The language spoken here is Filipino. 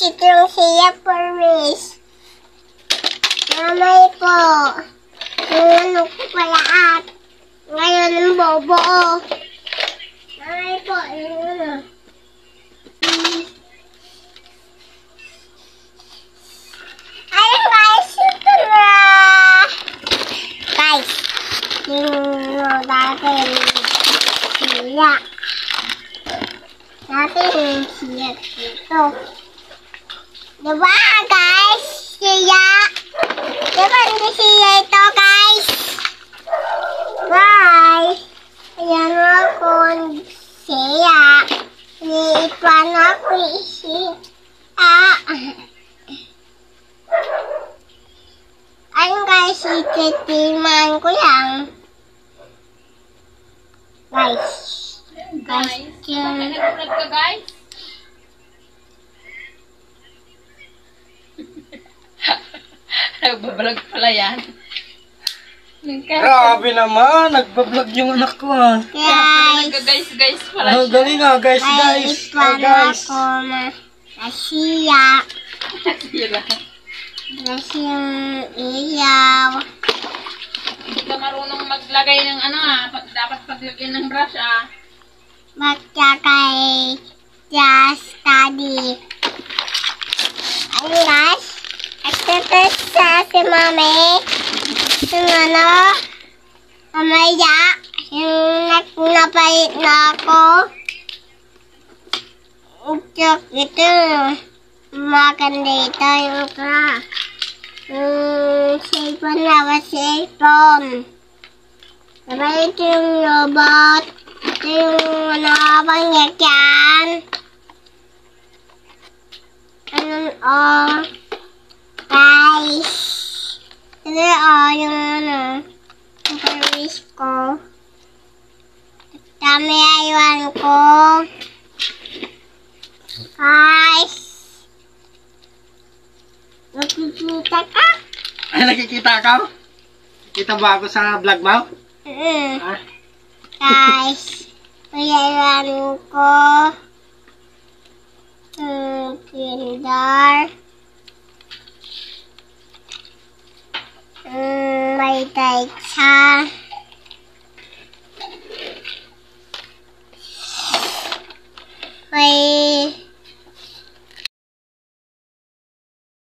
itong siya Paris. Nanay po. Yung ano ko pala at ngayon ang bobo. Nanay po. Ayun guys, ito na. Guys, yung dati siya. Dati yung siya dito. Diba guys? Siya. Diba hindi siya ito guys? Guys. Ayan ako siya. Iipan ako siya. Ayun guys, ititiman ko lang. Guys. Guys, bakit nag-vlog ka guys? Nagbablog pala yan. Grabe naman, nagbablog yung anak ko ha. Guys. Guys pala Ang siya. galing nga guys. May ipan Guys. ako na siya. Sira. Kasi yung ilaw. Hindi ka marunong maglagay ng ano dapat paglagyan ng brush Magkakay just study. Ayun guys. Exercise sa si mami. Yung ano. Mamaya. Yung napait na ako. Ito. Maganda ito yung crack. Cellphone na cellphone. Diba ito yung robot? Ito yung ano habang yakyan. Ano guys. Ito yung ano. Yung Paris ko. Dami aywan ko. Guys. Nakikita ka? Ay, nakikita ka? Kita ba ako sa vlog mo? Ah? Guys, mayayaan ko kinder. May taitsa.